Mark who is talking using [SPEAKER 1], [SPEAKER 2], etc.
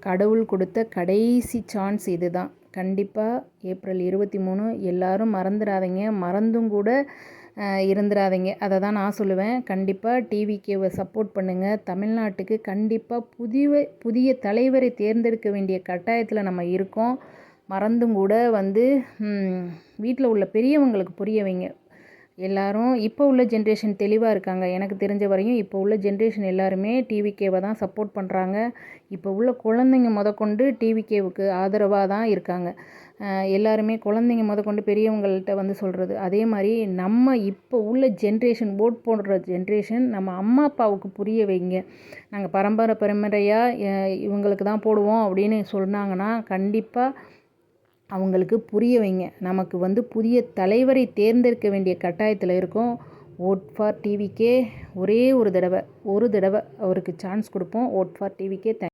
[SPEAKER 1] கடவுள் கொடுத்த கடைசி சான்ஸ் இது தான். கண்டிப்பாக ஏப்ரல் 23 எல்லாரும் மறந்துடாதீங்க. மறந்தும் கூட இருந்துடாதீங்க. அதை தான் நான் சொல்லுவேன். கண்டிப்பாக டிவிகேவை சப்போர்ட் பண்ணுங்கள். தமிழ்நாட்டுக்கு கண்டிப்பாக புதிய தலைவரை தேர்ந்தெடுக்க வேண்டிய கட்டாயத்தில் நம்ம இருக்கோம். மறந்தும் கூட வீட்டில் உள்ள பெரியவங்களுக்கு புரிய வைங்க. எல்லாரும் இப்போ உள்ள ஜென்ரேஷன் தெளிவாக இருக்காங்க. எனக்கு தெரிஞ்ச வரையும் இப்போ உள்ள ஜென்ரேஷன் எல்லாருமே டிவிகேவை தான் சப்போர்ட் பண்ணுறாங்க. இப்போ உள்ள குழந்தைங்க முதற்கொண்டு டிவிகேவுக்கு ஆதரவாக தான் இருக்காங்க. எல்லாருமே குழந்தைங்க முதற்கொண்டு பெரியவங்கள்ட்ட சொல்கிறது. அதே மாதிரி நம்ம இப்போ உள்ள ஜென்ரேஷன் ஓட் போடுற ஜென்ரேஷன் நம்ம அம்மா அப்பாவுக்கு புரிய வைங்க. நாங்கள் பரம்பரையாக இவங்களுக்கு தான் போடுவோம் அப்படின்னு சொன்னாங்கன்னா கண்டிப்பாக அவங்களுக்கு புரிய வைங்க. நமக்கு புதிய தலைவரை தேர்ந்தெடுக்க வேண்டிய கட்டாயத்தில் இருக்கோம். Vote for TVK. ஒரே ஒரு தடவை அவருக்கு சான்ஸ் கொடுப்போம். Vote for TVK.